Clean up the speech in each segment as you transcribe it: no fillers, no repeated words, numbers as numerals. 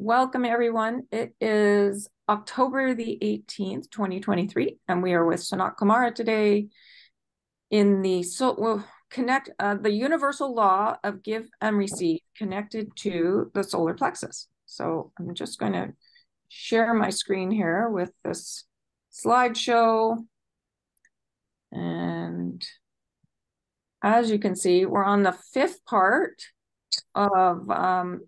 Welcome, everyone. It is October the 18th, 2023, and we are with Sanat Kumara today in the the universal law of give and receive connected to the solar plexus. So I'm just going to share my screen here with this slideshow. And as you can see, we're on the fifth part of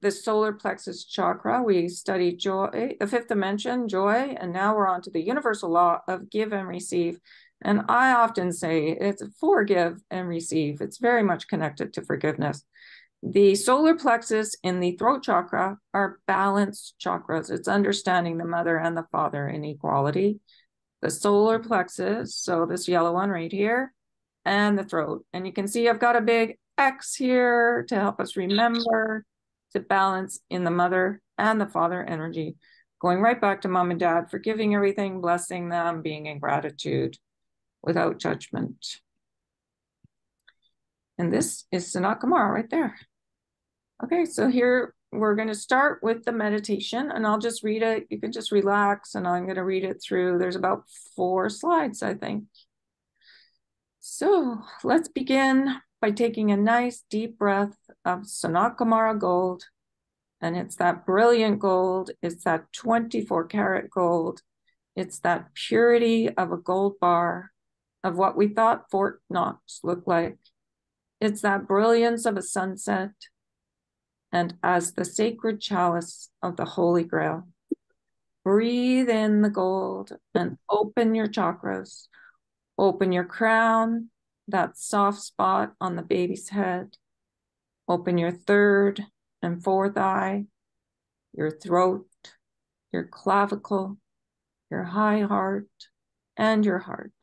the solar plexus chakra. We studied joy, the fifth dimension, joy, and now we're on to the universal law of give and receive. And I often say it's forgive and receive. It's very much connected to forgiveness. The solar plexus and the throat chakra are balanced chakras. It's understanding the mother and the father in equality. The solar plexus, so this yellow one right here, and the throat. And you can see I've got a big X here to help us remember to balance in the mother and the father energy, going right back to mom and dad, forgiving everything, blessing them, being in gratitude without judgment. And this is Sanat Kumara right there. Okay, so here we're going to start with the meditation, and I'll just read it. You can just relax, and I'm going to read it through. There's about 4 slides, I think. So let's begin by taking a nice deep breath of Sanat Kumara gold. And it's that brilliant gold. It's that 24 karat gold. It's that purity of a gold bar, of what we thought Fort Knox looked like. It's that brilliance of a sunset. And as the sacred chalice of the Holy Grail, breathe in the gold and open your chakras. Open your crown, that soft spot on the baby's head. Open your third and fourth eye, your throat, your clavicle, your high heart, and your heart.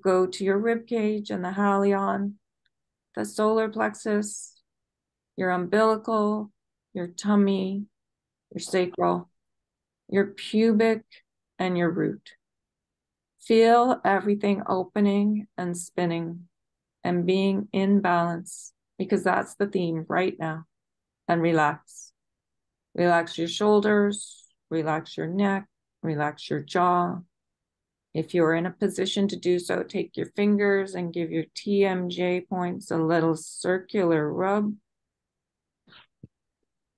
Go to your rib cage and the halion, the solar plexus, your umbilical, your tummy, your sacral, your pubic, and your root. Feel everything opening and spinning and being in balance, because that's the theme right now. And relax. Relax your shoulders, relax your neck, relax your jaw. If you're in a position to do so, take your fingers and give your TMJ points a little circular rub.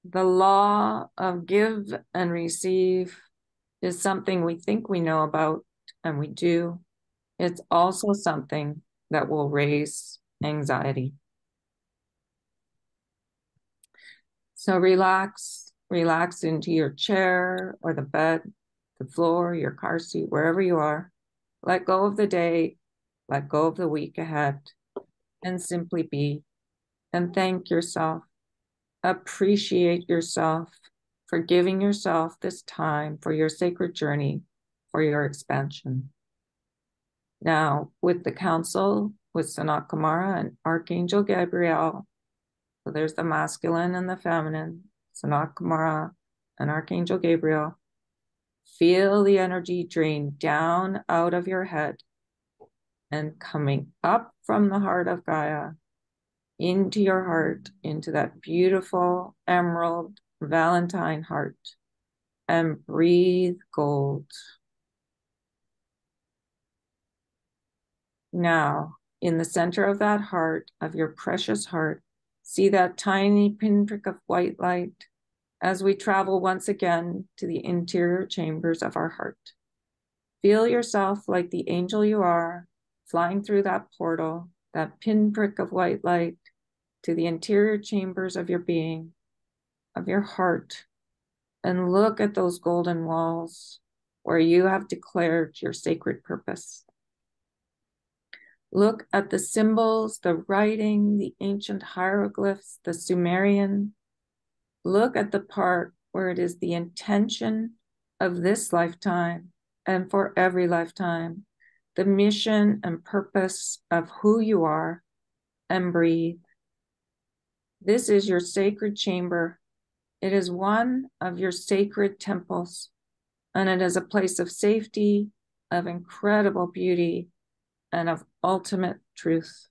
The law of give and receive is something we think we know about, and we do. It's also something that will raise anxiety. So relax into your chair or the bed, the floor, your car seat, wherever you are. Let go of the day, let go of the week ahead, and simply be. And thank yourself. Appreciate yourself for giving yourself this time for your sacred journey, for your expansion. Now, with the council, with Sanat Kumara and Archangel Gabriel, so there's the masculine and the feminine, Sanat Kumara and Archangel Gabriel, feel the energy drain down out of your head and coming up from the heart of Gaia into your heart, into that beautiful emerald Valentine heart, and breathe gold. Now, in the center of that heart, of your precious heart, see that tiny pinprick of white light as we travel once again to the interior chambers of our heart. Feel yourself like the angel you are, flying through that portal, that pinprick of white light, to the interior chambers of your being, of your heart, and look at those golden walls where you have declared your sacred purpose. Look at the symbols, the writing, the ancient hieroglyphs, the Sumerian. Look at the part where it is the intention of this lifetime and for every lifetime, the mission and purpose of who you are, and breathe. This is your sacred chamber. It is one of your sacred temples, and it is a place of safety, of incredible beauty, and of ultimate truth.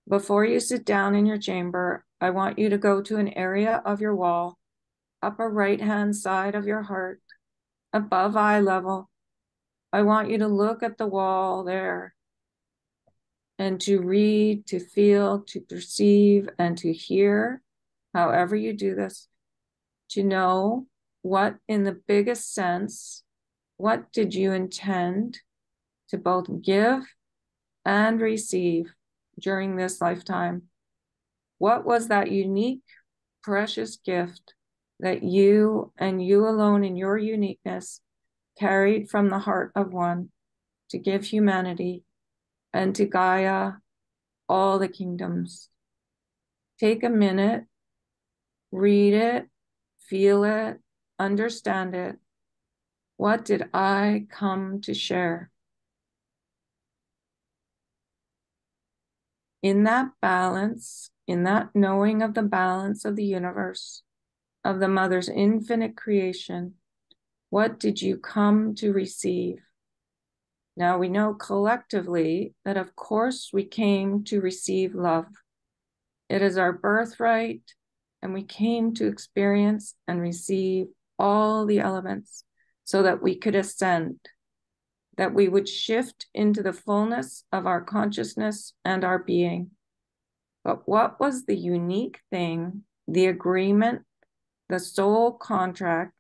Before you sit down in your chamber, I want you to go to an area of your wall, upper right-hand side of your heart, above eye level. I want you to look at the wall there and to read, to feel, to perceive, and to hear, however you do this, to know what in the biggest sense, what did you intend to both give and receive during this lifetime? What was that unique, precious gift that you and you alone in your uniqueness carried from the heart of one to give humanity and to Gaia all the kingdoms? Take a minute, read it, feel it, understand it. What did I come to share? In that balance, in that knowing of the balance of the universe, of the Mother's infinite creation, what did you come to receive? Now we know collectively that of course we came to receive love. It is our birthright, and we came to experience and receive all the elements so that we could ascend, that we would shift into the fullness of our consciousness and our being. But what was the unique thing, the agreement, the soul contract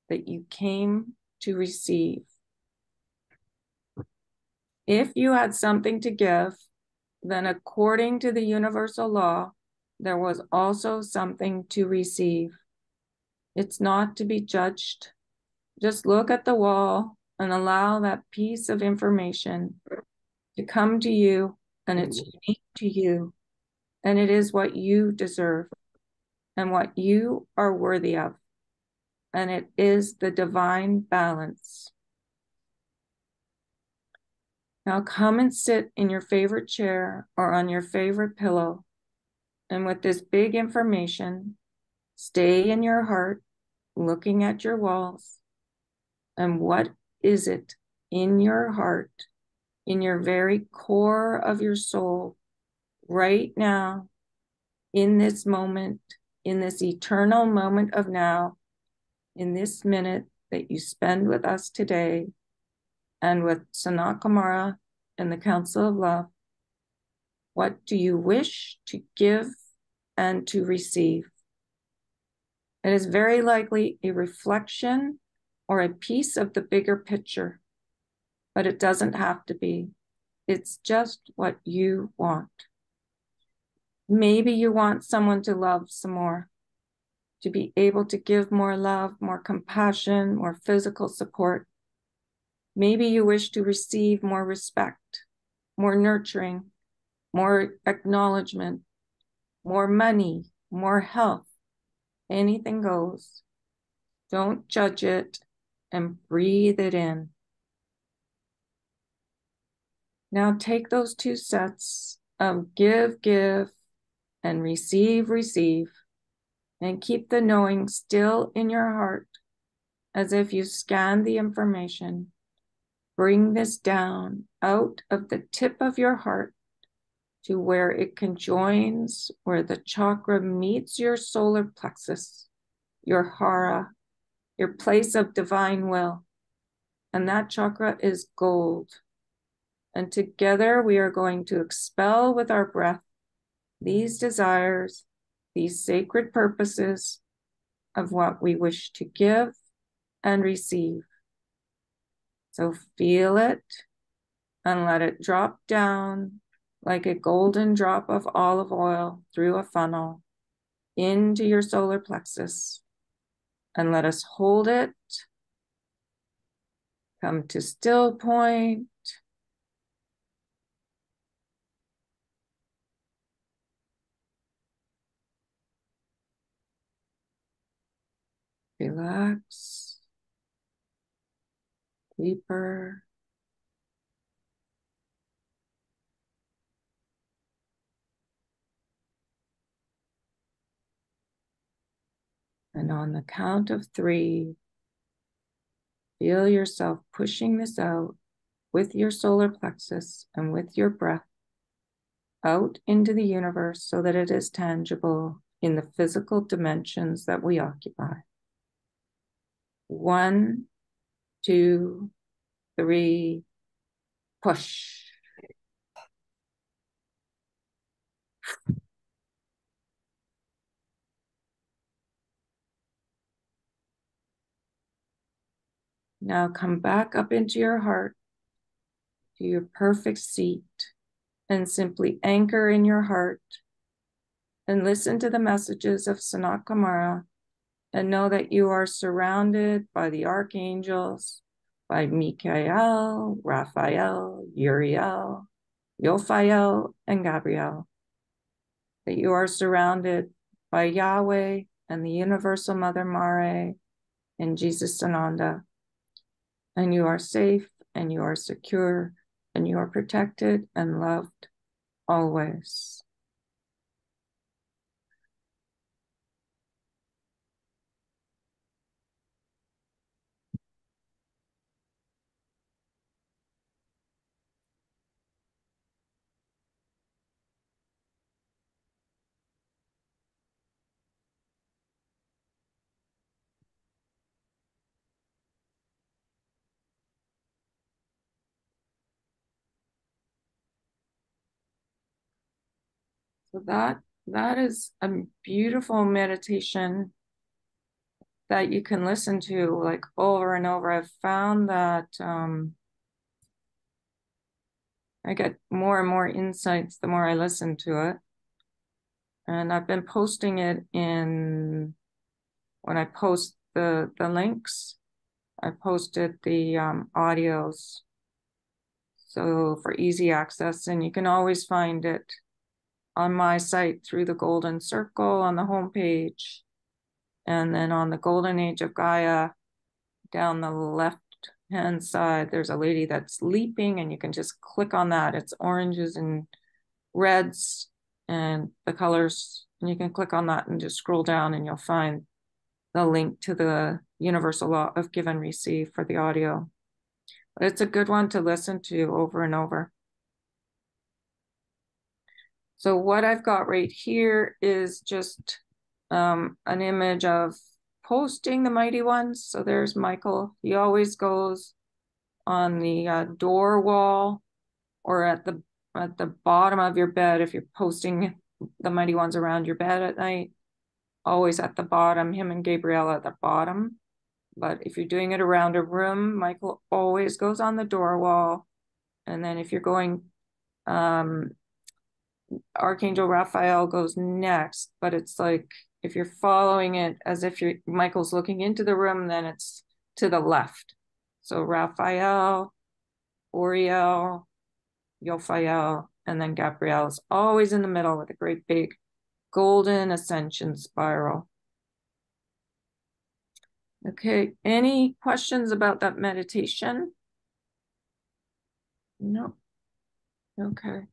that you came to receive? If you had something to give, then according to the universal law, there was also something to receive. It's not to be judged. Just look at the wall and allow that piece of information to come to you, and it's unique to you, and it is what you deserve and what you are worthy of, and it is the divine balance. Now come and sit in your favorite chair or on your favorite pillow, and with this big information, stay in your heart, looking at your walls. And what is it in your heart, in your very core of your soul, right now, in this moment, in this eternal moment of now, in this minute that you spend with us today and with Sanat Kumara and the Council of Love? What do you wish to give and to receive? It is very likely a reflection or a piece of the bigger picture, but it doesn't have to be. It's just what you want. Maybe you want someone to love some more, to be able to give more love, more compassion, more physical support. Maybe you wish to receive more respect, more nurturing, more acknowledgement, more money, more health. Anything goes. Don't judge it and breathe it in. Now take those two sets of give, give, and receive, receive, and keep the knowing still in your heart as if you scan the information. Bring this down out of the tip of your heart to where it conjoins, where the chakra meets your solar plexus, your hara, your place of divine will. And that chakra is gold. And together we are going to expel with our breath these desires, these sacred purposes of what we wish to give and receive. So feel it and let it drop down like a golden drop of olive oil through a funnel into your solar plexus. And let us hold it, come to still point. Relax deeper. And on the count of 3, feel yourself pushing this out with your solar plexus and with your breath. out into the universe so that it is tangible in the physical dimensions that we occupy. 1, 2, 3, push. Now come back up into your heart, to your perfect seat, and simply anchor in your heart and listen to the messages of Sanat Kumara, and know that you are surrounded by the archangels, by Michael, Raphael, Uriel, Yophael, and Gabriel. That you are surrounded by Yahweh and the Universal Mother Mare and Jesus Sananda. And you are safe, and you are secure, and you are protected and loved always. So that is a beautiful meditation that you can listen to like over and over. I've found that I get more and more insights the more I listen to it. And I've been posting it when I post the links, I posted the audios. So for easy access, and you can always find it on my site through the Golden Circle on the homepage. And then on the Golden Age of Gaia, down the left-hand side, there's a lady that's leaping, and you can just click on that. It's oranges and reds and the colors, and you can click on that and just scroll down, and you'll find the link to the Universal Law of Give and Receive for the audio. But it's a good one to listen to over and over. So what I've got right here is just an image of posting the mighty ones. So there's Michael. He always goes on the door wall or at the bottom of your bed if you're posting the mighty ones around your bed at night. Always at the bottom, him and Gabriel at the bottom. But if you're doing it around a room, Michael always goes on the door wall. And then if you're going, Archangel Raphael goes next, but it's like if you're following it as if Michael's looking into the room, then it's to the left. So Raphael, Uriel, Yophael, and then Gabriel is always in the middle with a great big golden ascension spiral. Okay, any questions about that meditation? No. Okay.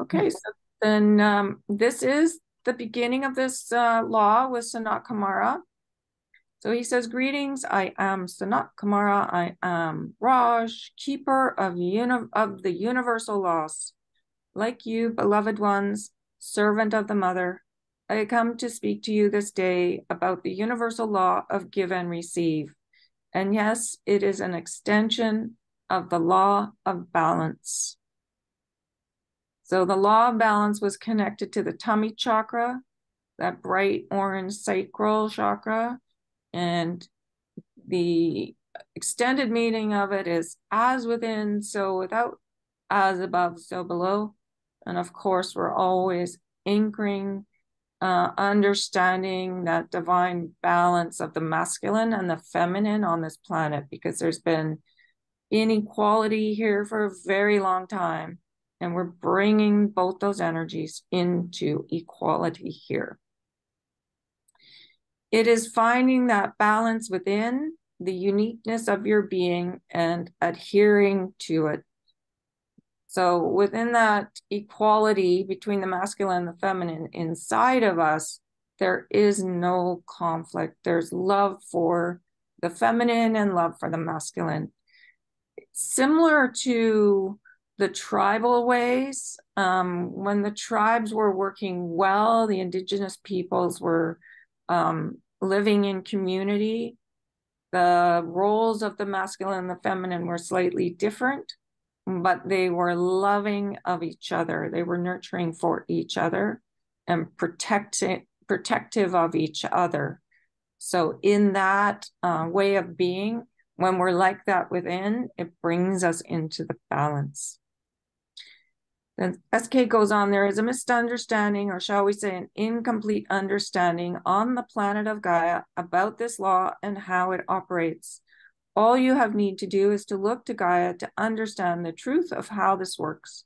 Okay, so then this is the beginning of this law with Sanat Kumara. So he says, greetings, I am Sanat Kumara. I am Raj, keeper of the universal laws. Like you, beloved ones, servant of the mother, I come to speak to you this day about the universal law of give and receive. And yes, it is an extension of the law of balance. So the law of balance was connected to the tummy chakra, that bright orange sacral chakra. And the extended meaning of it is as within, so without, as above, so below. And of course, we're always anchoring, understanding that divine balance of the masculine and the feminine on this planet, because there's been inequality here for a very long time. And we're bringing both those energies into equality here. It is finding that balance within the uniqueness of your being and adhering to it. So within that equality between the masculine and the feminine inside of us, there is no conflict. There's love for the feminine and love for the masculine. Similar to the tribal ways. When the tribes were working well, the indigenous peoples were living in community. The roles of the masculine and the feminine were slightly different, but they were loving of each other. They were nurturing for each other and protective of each other. So in that way of being, when we're like that within, it brings us into the balance. Then SK goes on, there is a misunderstanding, or shall we say an incomplete understanding on the planet of Gaia about this law and how it operates. All you have need to do is to look to Gaia to understand the truth of how this works.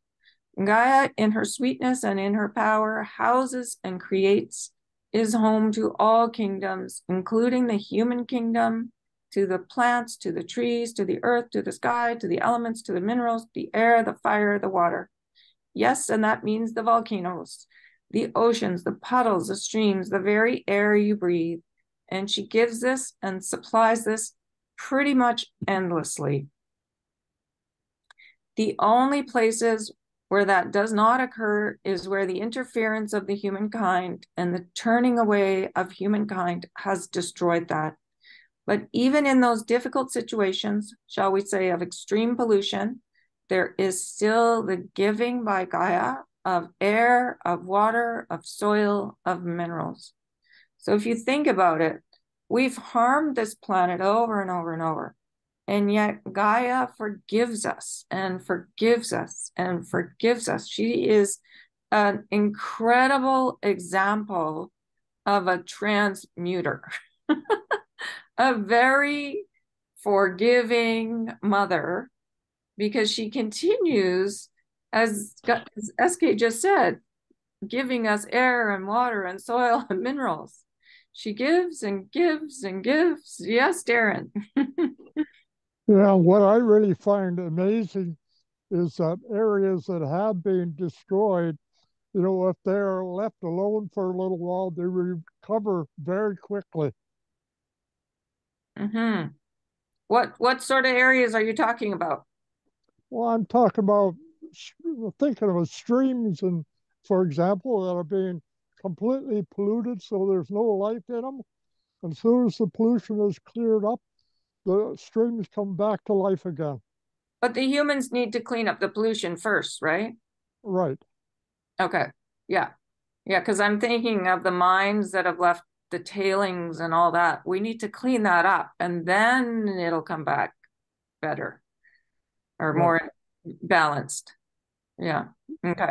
Gaia, in her sweetness and in her power, houses and creates, is home to all kingdoms, including the human kingdom, to the plants, to the trees, to the earth, to the sky, to the elements, to the minerals, the air, the fire, the water. Yes, and that means the volcanoes, the oceans, the puddles, the streams, the very air you breathe. And she gives this and supplies this pretty much endlessly. The only places where that does not occur is where the interference of the humankind and the turning away of humankind has destroyed that. But even in those difficult situations, shall we say, of extreme pollution, there is still the giving by Gaia of air, of water, of soil, of minerals. So if you think about it, we've harmed this planet over and over and over. And yet Gaia forgives us and forgives us and forgives us. She is an incredible example of a transmuter, a very forgiving mother, because she continues, as SK just said, giving us air and water and soil and minerals. She gives and gives and gives. Yes, Darren. Yeah, what I really find amazing is that areas that have been destroyed, if they're left alone for a little while, they recover very quickly. Mm-hmm. What sort of areas are you talking about? Well, I'm talking about thinking of streams, and for example, that are being completely polluted, so there's no life in them. And as soon as the pollution is cleared up, the streams come back to life again. But the humans need to clean up the pollution first, right? Right. Okay. Yeah. Yeah, because I'm thinking of the mines that have left the tailings and all that. We need to clean that up and then it'll come back better or Right. more balanced. Yeah. Okay.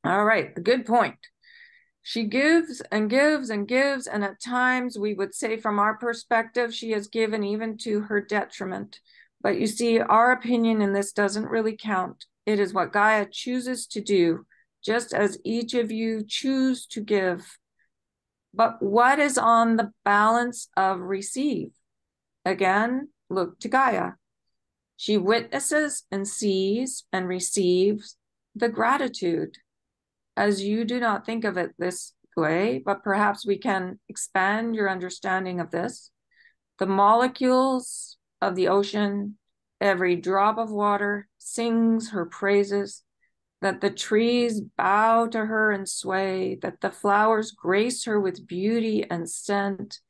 All right. Good point. She gives and gives and gives, and at times we would say from our perspective, she has given even to her detriment. But you see, our opinion in this doesn't really count. It is what Gaia chooses to do, just as each of you choose to give. But what is on the balance of receive? Again, look to Gaia. She witnesses and sees and receives the gratitude. As you do not think of it this way, but perhaps we can expand your understanding of this. The molecules of the ocean, every drop of water sings her praises, that the trees bow to her and sway, that the flowers grace her with beauty and scent,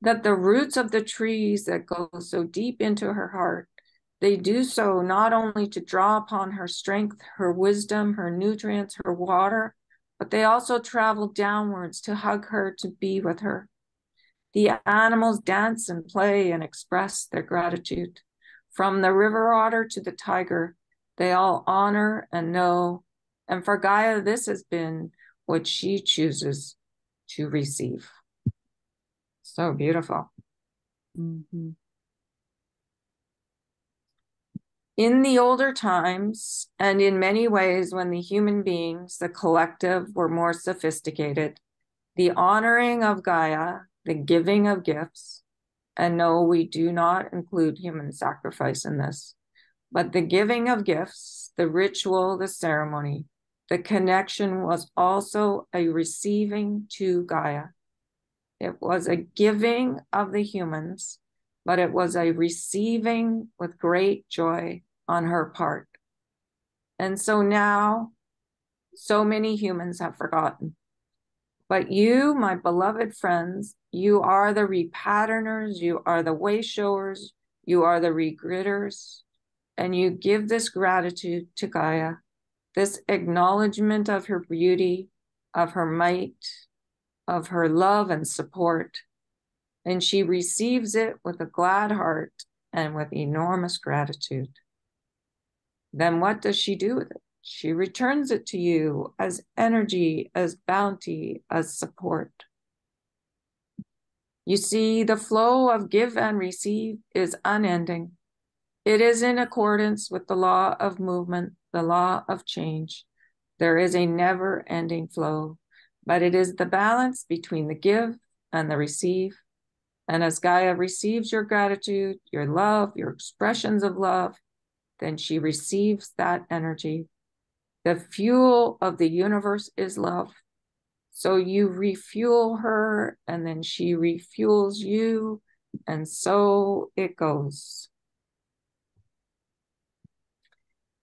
that the roots of the trees that go so deep into her heart, they do so not only to draw upon her strength, her wisdom, her nutrients, her water, but they also travel downwards to hug her, to be with her. The animals dance and play and express their gratitude. From the river otter to the tiger, they all honor and know. And for Gaia, this has been what she chooses to receive. So beautiful. Mm-hmm. In the older times, and in many ways when the human beings, the collective, were more sophisticated, the honoring of Gaia, the giving of gifts, and no, we do not include human sacrifice in this, but the giving of gifts, the ritual, the ceremony, the connection was also a receiving to Gaia. It was a giving of the humans, but it was a receiving with great joy on her part. And so now, so many humans have forgotten. But you, my beloved friends, you are the repatterners, you are the way showers, you are the regritters, and you give this gratitude to Gaia, this acknowledgement of her beauty, of her might, of her love and support. And she receives it with a glad heart and with enormous gratitude. Then what does she do with it? She returns it to you as energy, as bounty, as support. You see, the flow of give and receive is unending. It is in accordance with the law of movement, the law of change. There is a never-ending flow, but it is the balance between the give and the receive. And as Gaia receives your gratitude, your love, your expressions of love, then she receives that energy. The fuel of the universe is love. So you refuel her, and then she refuels you, and so it goes.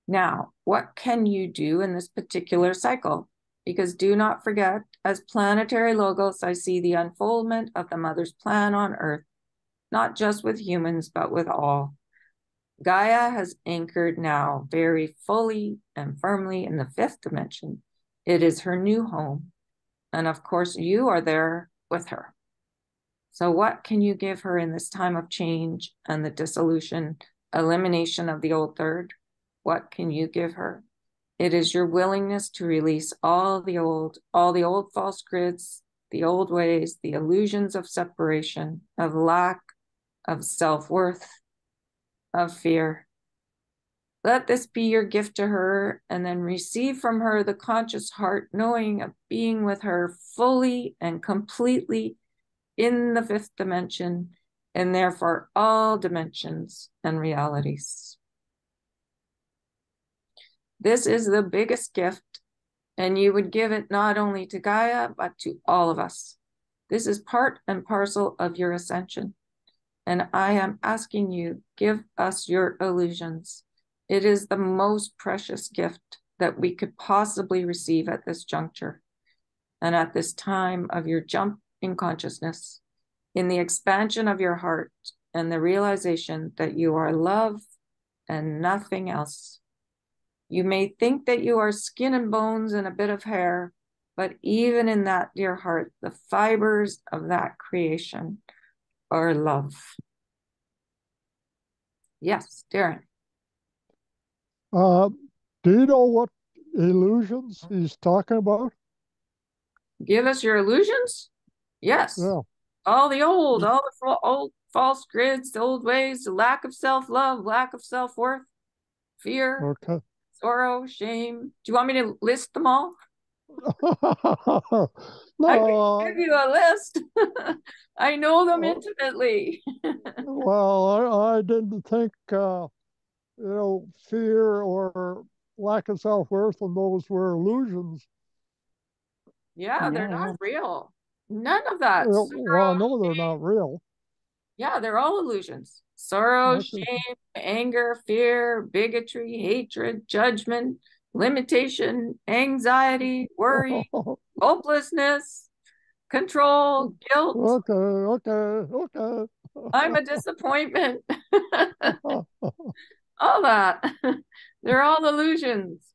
Now, what can you do in this particular cycle? Because do not forget, as planetary logos, I see the unfoldment of the Mother's plan on Earth, not just with humans, but with all. Gaia has anchored now very fully and firmly in the fifth dimension. It is her new home. And of course, you are there with her. So what can you give her in this time of change and the dissolution, elimination of the old third? What can you give her? It is your willingness to release all the old false grids, the old ways, the illusions of separation, of lack, of self-worth, of fear. Let this be your gift to her, and then receive from her the conscious heart knowing of being with her fully and completely in the fifth dimension, and therefore all dimensions and realities. This is the biggest gift, and you would give it not only to Gaia, but to all of us. This is part and parcel of your ascension. And I am asking you, give us your illusions. It is the most precious gift that we could possibly receive at this juncture and at this time of your jump in consciousness, in the expansion of your heart and the realization that you are love and nothing else. You may think that you are skin and bones and a bit of hair, but even in that, dear heart, the fibers of that creation are love. Yes, Darren. Do you know what illusions he's talking about? Give us your illusions? Yes. Yeah. All the old false grids, the old ways, the lack of self-love, lack of self-worth, fear, Okay. sorrow, shame. Do you want me to list them all? I can give No, you a list. I know them intimately. well, I didn't think, fear or lack of self-worth and those were illusions. Yeah, they're not No. real. None of that. Well, I Sorrow, know they're not real. yeah, they're all illusions. Sorrow, Okay. shame, anger, fear, bigotry, hatred, judgment, limitation, anxiety, worry, hopelessness, control, guilt. Okay, okay. I'm a disappointment. All that. They're all illusions.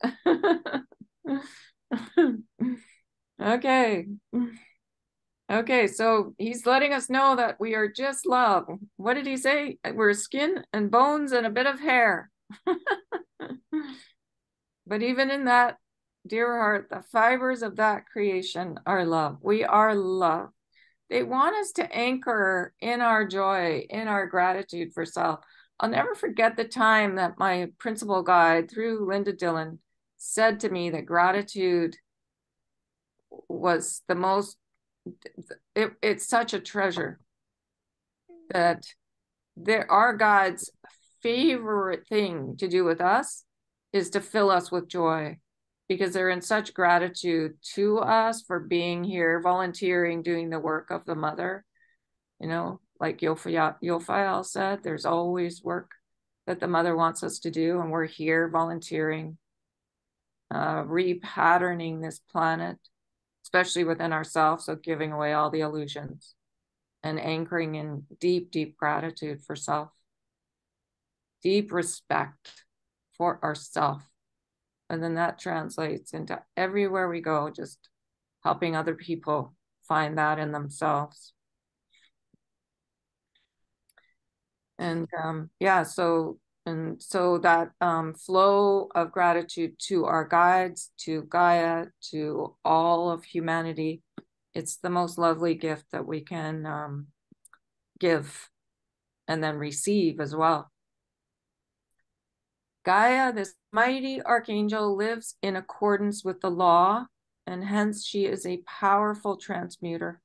Okay. Okay, so he's letting us know that we are just love. What did he say? We're skin and bones and a bit of hair. But even in that, dear heart, the fibers of that creation are love. We are love. They want us to anchor in our joy, in our gratitude for self. I'll never forget the time that my principal guide, through Linda Dillon, said to me that gratitude was the most, it's such a treasure that our God's favorite thing to do with us is to fill us with joy, because they're in such gratitude to us for being here, volunteering, doing the work of the mother. Like Yophael said, there's always work. that the mother wants us to do, and we're here volunteering, repatterning this planet, especially within ourselves, so giving away all the illusions and anchoring in deep, deep gratitude for self, deep respect for ourself. And then that translates into everywhere we go, just helping other people find that in themselves. And yeah, so that flow of gratitude to our guides, to Gaia, to all of humanity, it's the most lovely gift that we can give and then receive as well. Gaia, this mighty archangel, lives in accordance with the law, and hence she is a powerful transmuter.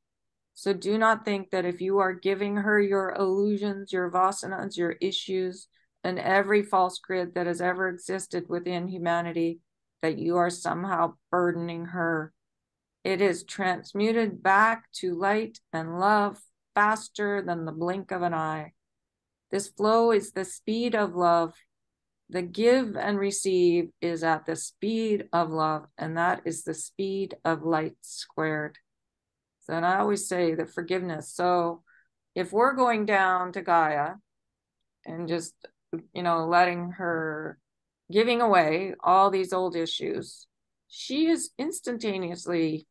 So do not think that if you are giving her your illusions, your vasanas, your issues, and every false grid that has ever existed within humanity, that you are somehow burdening her. It is transmuted back to light and love faster than the blink of an eye. This flow is the speed of love. The give and receive is at the speed of love, and that is the speed of light squared. So, and I always say that forgiveness. So if we're going down to Gaia and just, letting her, giving away all these old issues, she is instantaneously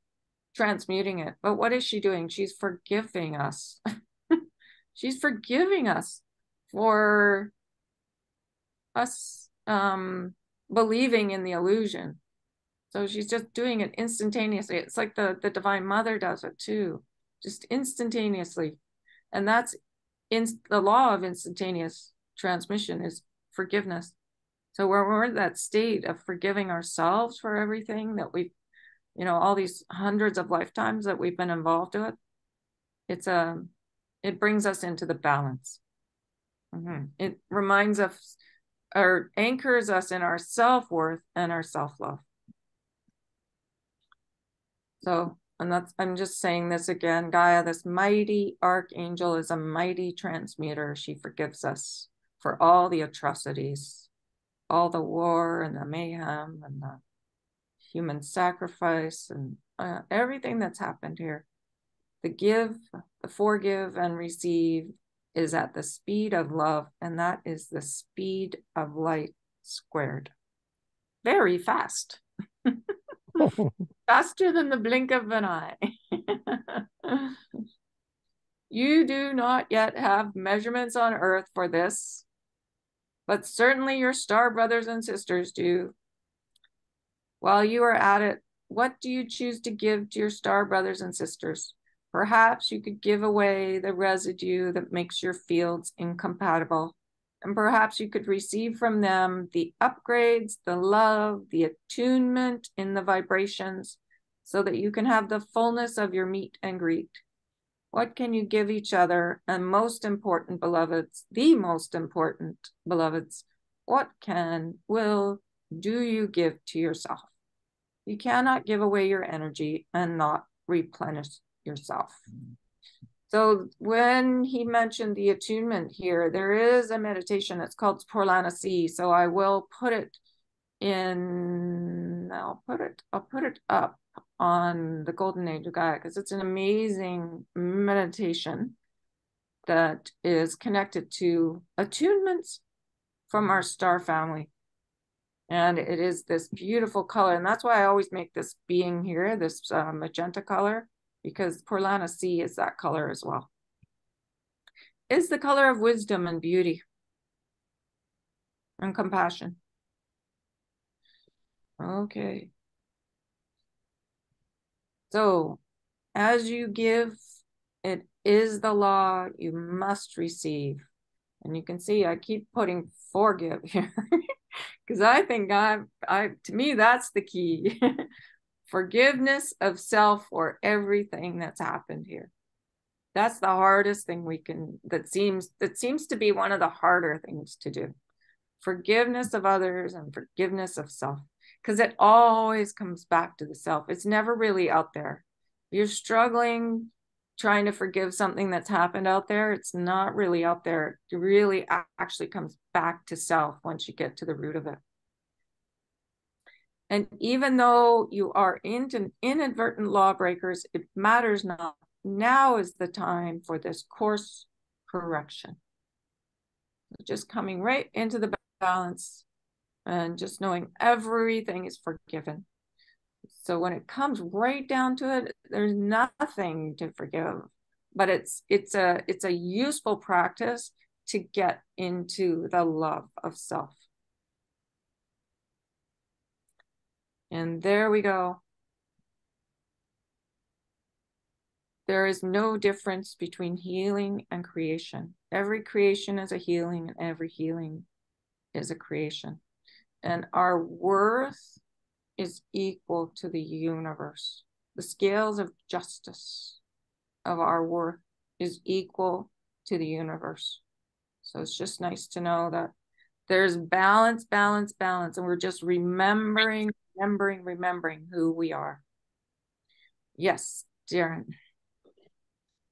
transmuting it. But what is she doing? She's forgiving us. She's forgiving us for us believing in the illusion. So she's just doing it instantaneously. It's like the Divine Mother does it too, just instantaneously. And that's in the law of instantaneous transmission is forgiveness. So when we're in that state of forgiving ourselves for everything that we've, all these hundreds of lifetimes that we've been involved with, it brings us into the balance. It reminds us or anchors us in our self-worth and our self-love. So, and I'm just saying this again, Gaia, this mighty archangel is a mighty transmuter. She forgives us for all the atrocities, all the war and the mayhem and the human sacrifice and everything that's happened here. The give, the forgive and receive is at the speed of love, and that is the speed of light squared. Very fast. Faster than the blink of an eye. You do not yet have measurements on Earth for this, but certainly your star brothers and sisters do. While you are at it, what do you choose to give to your star brothers and sisters? Perhaps you could give away the residue that makes your fields incompatible, and perhaps you could receive from them the upgrades, the love, the attunement in the vibrations, so that you can have the fullness of your meet and greet. What can you give each other? And most important, beloveds, the most important, beloveds, what do you give to yourself? You cannot give away your energy and not replenish yourself. So when he mentioned the attunement here, there is a meditation. It's called Purlana C. So I will put it in, I'll put it up on the Golden Age of Gaia, because it's an amazing meditation that is connected to attunements from our star family. And it is this beautiful color. And that's why I always make this being here, this magenta color, because Purlana C is that color as well. It's the color of wisdom and beauty and compassion. Okay. So as you give, it is the law, you must receive. And you can see I keep putting forgive here because I think to me, that's the key. Forgiveness of self for everything that's happened here. That's the hardest thing that seems to be one of the harder things to do. Forgiveness of others and forgiveness of self, because it always comes back to the self. It's never really out there. You're struggling trying to forgive something that's happened out there. It's not really out there. It really actually comes back to self once you get to the root of it. And even though you are inadvertent lawbreakers, it matters not. Now is the time for this course correction. Just coming right into the balance and just knowing everything is forgiven. So when it comes right down to it, there's nothing to forgive, but it's a useful practice to get into the love of self. And there we go. There is no difference between healing and creation. Every creation is a healing, and every healing is a creation. And our worth is equal to the universe. The scales of justice of our worth is equal to the universe. So it's just nice to know that there's balance, balance, balance, and we're just remembering who we are. Yes, Darren.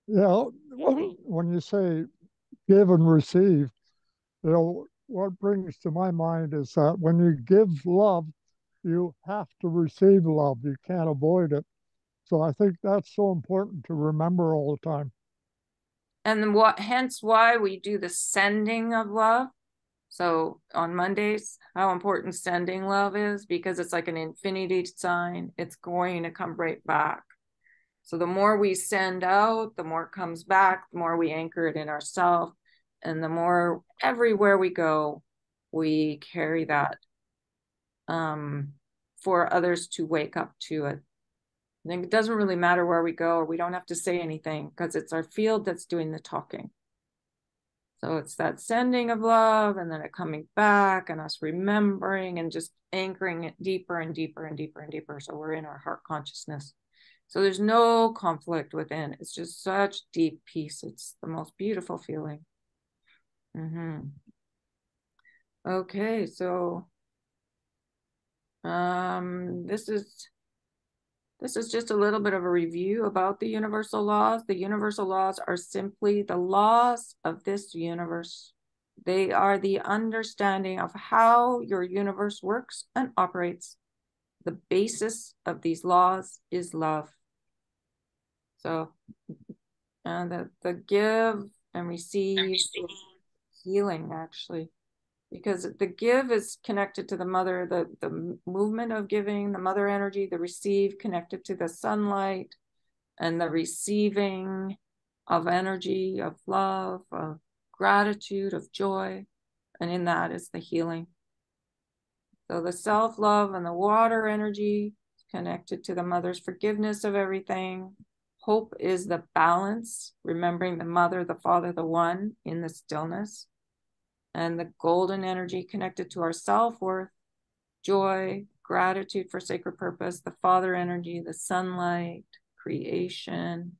Yeah, when you say give and receive, what brings to my mind is that when you give love, you have to receive love. You can't avoid it. So I think that's so important to remember all the time. And hence why we do the sending of love. So on Mondays, how important sending love is, because it's like an infinity sign. It's going to come right back. So the more we send out, the more it comes back, the more we anchor it in ourselves, and the more everywhere we go, we carry that for others to wake up to it. I think it doesn't really matter where we go, or we don't have to say anything, because it's our field that's doing the talking. So it's that sending of love, and then it coming back, and us remembering and just anchoring it deeper and deeper and deeper and deeper. So we're in our heart consciousness. So there's no conflict within. It's just such deep peace. It's the most beautiful feeling. Okay, so this is just a little bit of a review about the universal laws. The universal laws are simply the laws of this universe. They are the understanding of how your universe works and operates. The basis of these laws is love. So, the give and receive healing, actually, because the give is connected to the mother, the movement of giving, the mother energy, the receive connected to the sunlight, and the receiving of energy, of love, of gratitude, of joy. And in that is the healing. So the self-love and the water energy is connected to the mother's forgiveness of everything. Hope is the balance, remembering the mother, the father, the one in the stillness. And the golden energy connected to our self-worth, joy, gratitude for sacred purpose, the father energy, the sunlight, creation.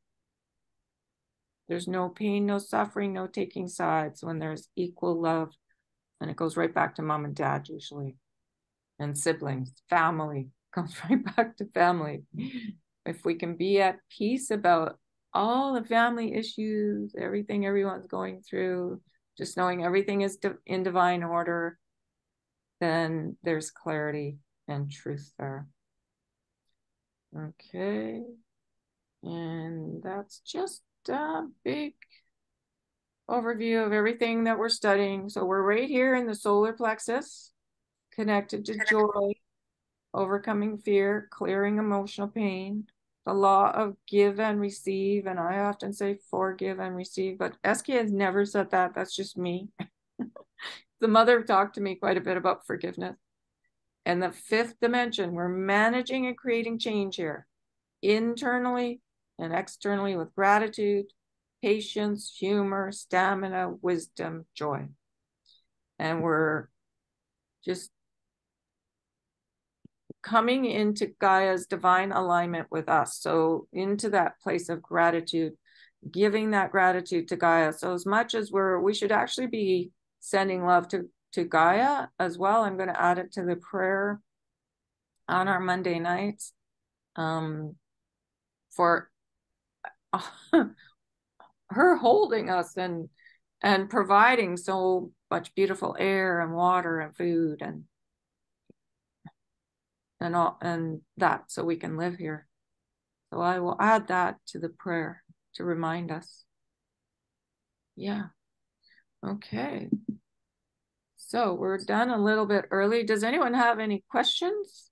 There's no pain, no suffering, no taking sides when there's equal love. And it goes right back to mom and dad usually. And siblings, family, comes right back to family. If we can be at peace about all the family issues, everything everyone's going through, just knowing everything is in divine order, then there's clarity and truth there. Okay. And that's just a big overview of everything that we're studying. So we're right here in the solar plexus, connected to joy, overcoming fear, clearing emotional pain, the law of give and receive. And I often say forgive and receive, but SK has never said that. That's just me. The mother talked to me quite a bit about forgiveness. And the fifth dimension, we're managing and creating change here, internally and externally, with gratitude, patience, humor, stamina, wisdom, joy. And we're just coming into Gaia's divine alignment with us. So into that place of gratitude, giving that gratitude to Gaia. So as much as we should actually be sending love to Gaia as well. I'm going to add it to the prayer on our Monday nights for her holding us and providing so much beautiful air and water and food and all and that so we can live here. So I will add that to the prayer to remind us. Yeah. Okay. So we're done a little bit early. Does anyone have any questions?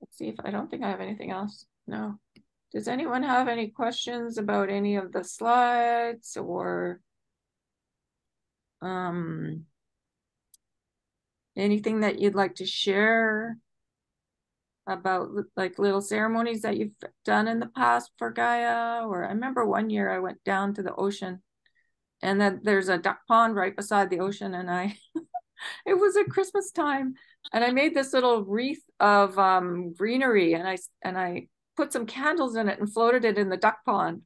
Let's see if I don't think I have anything else. No. Does anyone have any questions about any of the slides or anything that you'd like to share about like little ceremonies that you've done in the past for Gaia? Or I remember one year I went down to the ocean and then there's a duck pond right beside the ocean, and it was at Christmas time, and I made this little wreath of greenery, and I put some candles in it and floated it in the duck pond,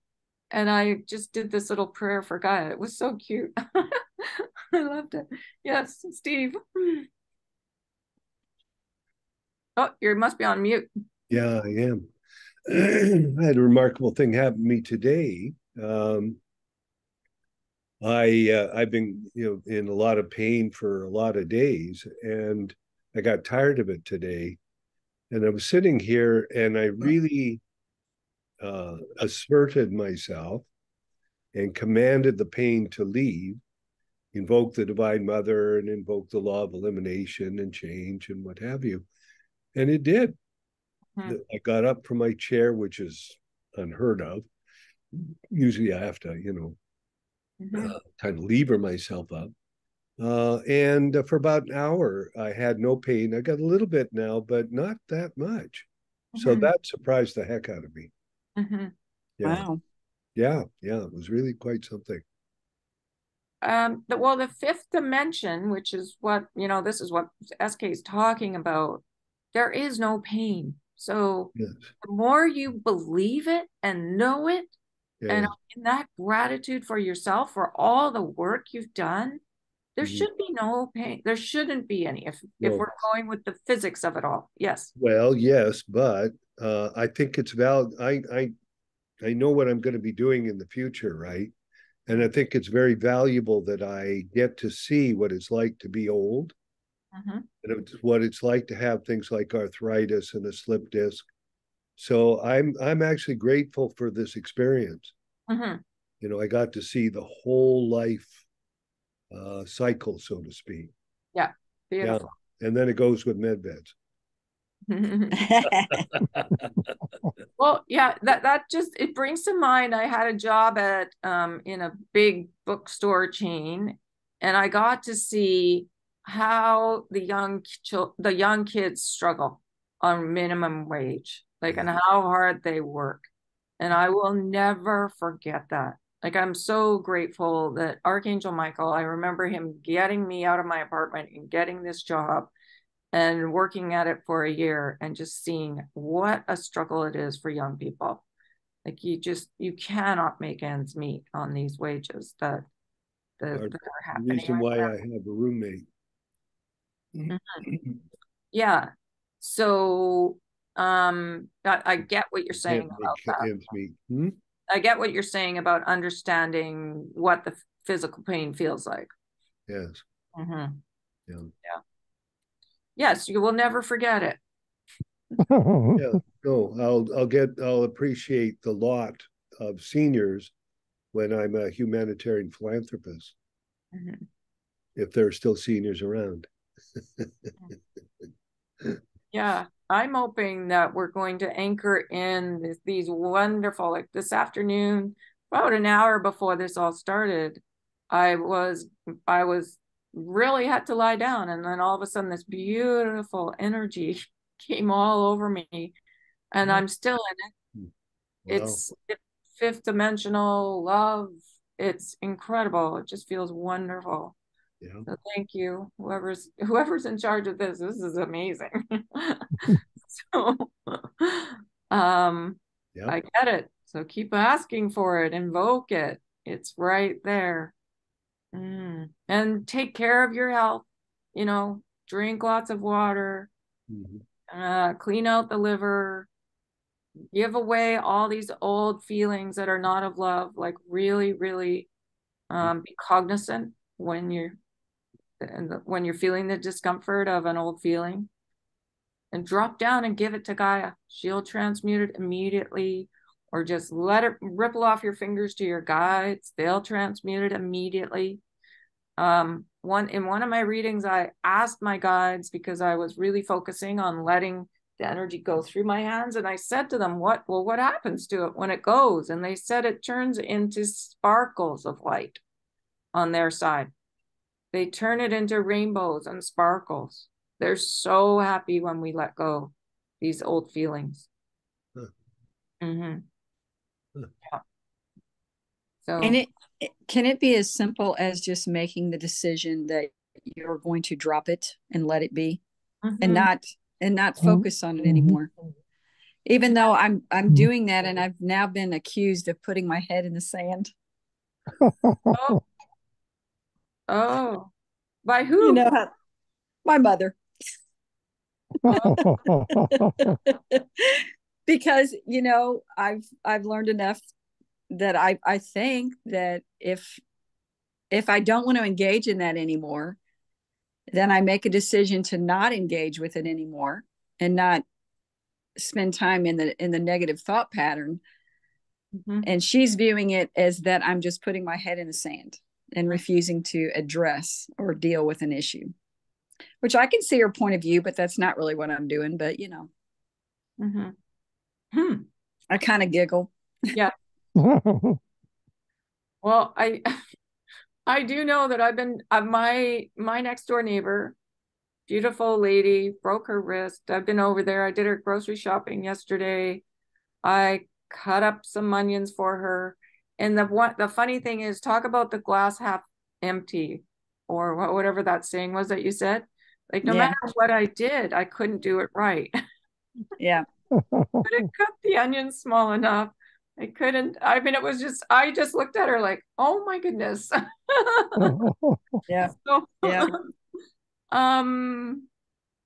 and I just did this little prayer for Gaia. It was so cute. I loved it. Yes, Steve. Oh, you must be on mute. Yeah, I am. I had a remarkable thing happen to me today. I've been, in a lot of pain for a lot of days, and I got tired of it today. And I was sitting here, and I really asserted myself and commanded the pain to leave, invoked the Divine Mother, and invoked the law of elimination and change and what have you. And it did. I got up from my chair, which is unheard of. Usually I have to, kind of lever myself up. And for about an hour, I had no pain. I got a little bit now, but not that much. So that surprised the heck out of me. Yeah. Wow. Yeah. It was really quite something. The fifth dimension, which is what, this is what SK is talking about. There is no pain. So Yes. the more you believe it and know it, and in that gratitude for yourself, for all the work you've done, there should be no pain. There shouldn't be any if we're going with the physics of it all. Yes. Well, yes, but I think it's valid. I know what I'm going to be doing in the future, right? And I think it's very valuable that I get to see what it's like to be old, and what it's like to have things like arthritis and a slip disc. So I'm actually grateful for this experience. I got to see the whole life cycle, so to speak. Yeah, beautiful. Yeah, and then it goes with med beds. Well, yeah, that just it brings to mind. I had a job at in a big bookstore chain, and I got to see how the young kids struggle on minimum wage, like, and how hard they work. And I will never forget that. Like, I'm so grateful that Archangel Michael, I remember him getting me out of my apartment and getting this job and working at it for a year and just seeing what a struggle it is for young people. Like, you cannot make ends meet on these wages that are happening. The reason why I have a roommate. Yeah. So I get what you're saying about that. I get what you're saying about understanding what the physical pain feels like. Yes. Yeah. Yes, you will never forget it. Yeah. No, I'll appreciate the lot of seniors when I'm a humanitarian philanthropist. If there are still seniors around. Yeah, I'm hoping that we're going to anchor in these wonderful, like this afternoon, about an hour before this all started, I was really had to lie down, and then all of a sudden this beautiful energy came all over me, and I'm still in it. Wow. It's fifth dimensional love. It's incredible. It just feels wonderful. Yeah. So thank you, whoever's in charge of this. This is amazing. So I get it. So keep asking for it, invoke it. It's right there. And take care of your health, drink lots of water, clean out the liver, give away all these old feelings that are not of love, like really, really be cognizant when you're feeling the discomfort of an old feeling, and drop down and give it to Gaia. She'll transmute it immediately, or just let it ripple off your fingers to your guides. They'll transmute it immediately. In one of my readings, I asked my guides, because I was really focusing on letting the energy go through my hands, and I said to them, what happens to it when it goes? And they said it turns into sparkles of light on their side. They turn it into rainbows and sparkles. They're so happy when we let go these old feelings. Huh. Mm-hmm. Huh. Yeah. So, and can it be as simple as just making the decision that you're going to drop it and let it be, and not focus on it anymore? Even though I'm doing that, and I've now been accused of putting my head in the sand. Oh, by who? You know, my mother. Because, you know, I've learned enough that I think that if I don't want to engage in that anymore, then I make a decision to not engage with it anymore and not spend time in the negative thought pattern. And she's viewing it as that I'm just putting my head in the sand and refusing to address or deal with an issue, which I can see her point of view, but that's not really what I'm doing. But, you know, I kind of giggle. Yeah. Well, I do know that I've been, my next door neighbor, beautiful lady, broke her wrist. I've been over there. I did her grocery shopping yesterday. I cut up some onions for her. And the funny thing is, talk about the glass half empty, or whatever that saying was that you said. Like, no matter what I did, I couldn't do it right. Yeah. But it cut the onions small enough. I couldn't. I mean, it was just, I just looked at her like, oh my goodness. Yeah. So, yeah.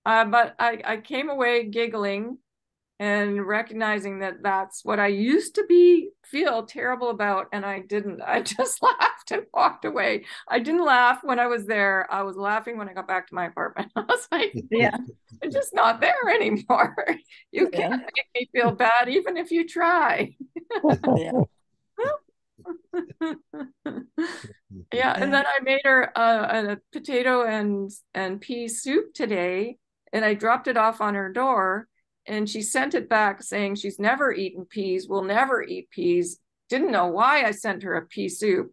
But I came away giggling and recognizing that that's what I used to feel terrible about. And I didn't. I just laughed and walked away. I didn't laugh when I was there. I was laughing when I got back to my apartment. I was like, yeah, I'm just not there anymore. You can't make me feel bad, even if you try. yeah. Yeah, and then I made her a potato and pea soup today, and I dropped it off on her door, and she sent it back saying she's never eaten peas, will never eat peas. Didn't know why I sent her a pea soup.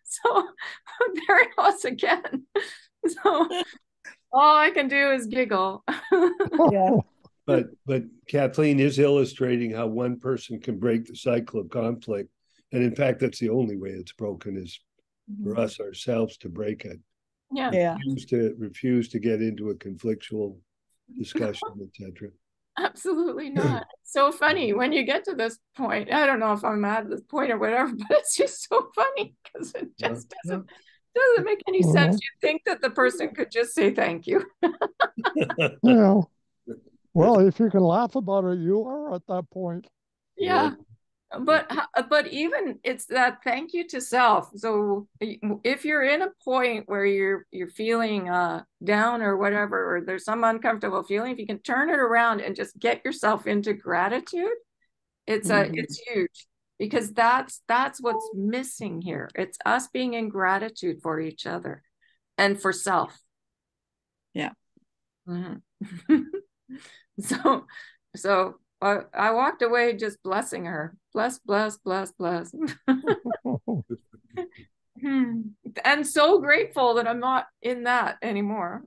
So there it was again. So all I can do is giggle. Yeah. But Kathleen is illustrating how one person can break the cycle of conflict. And in fact, that's the only way it's broken, is for us ourselves to break it. Yeah. Yeah. Refuse to get into a conflictual discussion, etc. Absolutely not. It's so funny when you get to this point. I don't know if I'm at this point or whatever, but it's just so funny because it just doesn't make any sense. You think that the person could just say thank you. Yeah. Well, if you can laugh about it, you are at that point. Yeah. But even it's that thank you to self. So if you're in a point where you're feeling down or whatever, or there's some uncomfortable feeling, if you can turn it around and just get yourself into gratitude, it's huge, because that's what's missing here. It's us being in gratitude for each other and for self. Yeah. So I walked away just blessing her. Bless, bless, bless, bless. And so grateful that I'm not in that anymore.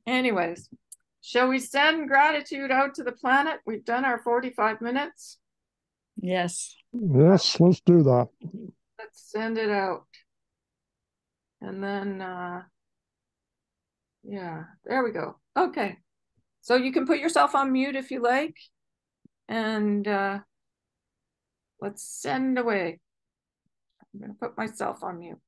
Anyways, shall we send gratitude out to the planet? We've done our 45 minutes. Yes. Yes, let's do that. Let's send it out. And then, yeah, there we go. Okay. So you can put yourself on mute if you like. And let's send away. I'm going to put myself on mute.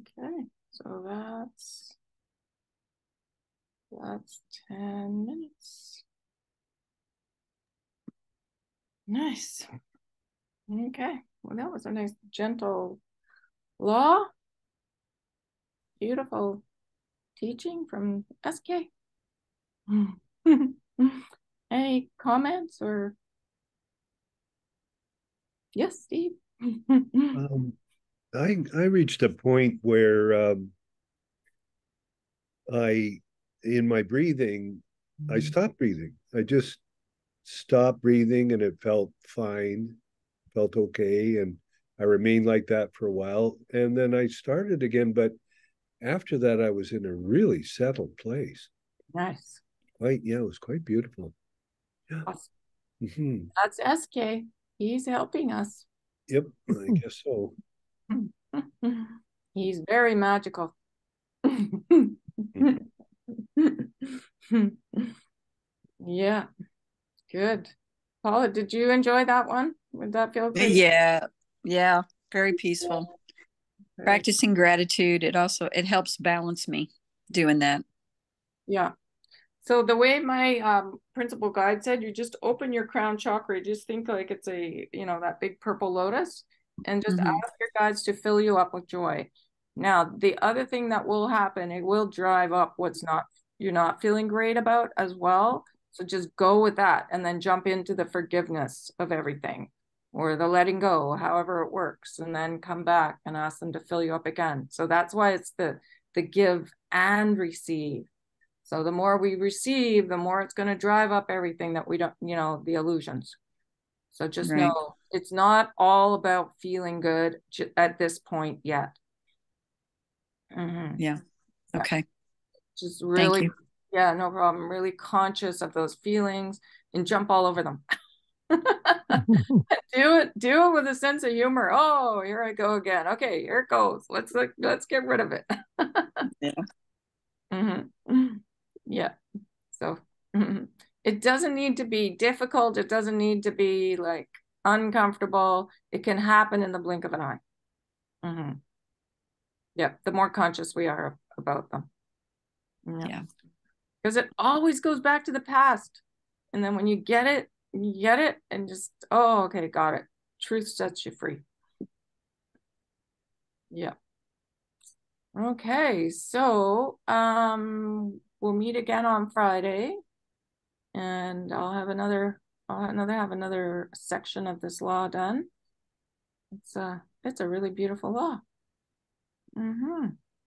Okay, so that's 10 minutes. Nice. Okay, well, that was a nice gentle law. Beautiful teaching from SK. Any comments or? Yes, Steve. I reached a point where in my breathing, I stopped breathing. I just stopped breathing, and it felt fine, felt okay, and I remained like that for a while, and then I started again. But after that, I was in a really settled place. Nice. Yeah, it was quite beautiful. Yeah. Awesome. Mm-hmm. That's SK. He's helping us. Yep, I guess so. He's very magical. Yeah, good. Paula, did you enjoy that one? Would that feel good? Yeah, very peaceful. Practicing gratitude, it helps balance me doing that. Yeah. So the way my principal guide said, you just open your crown chakra, just think like it's that big purple lotus, and just ask your guides to fill you up with joy. Now, the other thing that will happen, it will drive up you're not feeling great about as well. So just go with that and then jump into the forgiveness of everything or the letting go, however it works, and then come back and ask them to fill you up again. So that's why it's the give and receive. So the more we receive, the more it's going to drive up everything that we don't, the illusions. So just know it's not all about feeling good at this point yet. Yeah. Okay. Just really, yeah, no problem. Really conscious of those feelings and jump all over them. do it with a sense of humor. Oh, here I go again. Okay, here it goes. Let's get rid of it. Yeah. So it doesn't need to be difficult. It doesn't need to be like uncomfortable. It can happen in the blink of an eye. Yeah, the more conscious we are about them. Yeah. Because it always goes back to the past. And then when you get it and just, oh, okay, got it. Truth sets you free. Yeah. Okay, so we'll meet again on Friday. And I'll have another section of this law done. It's a really beautiful law.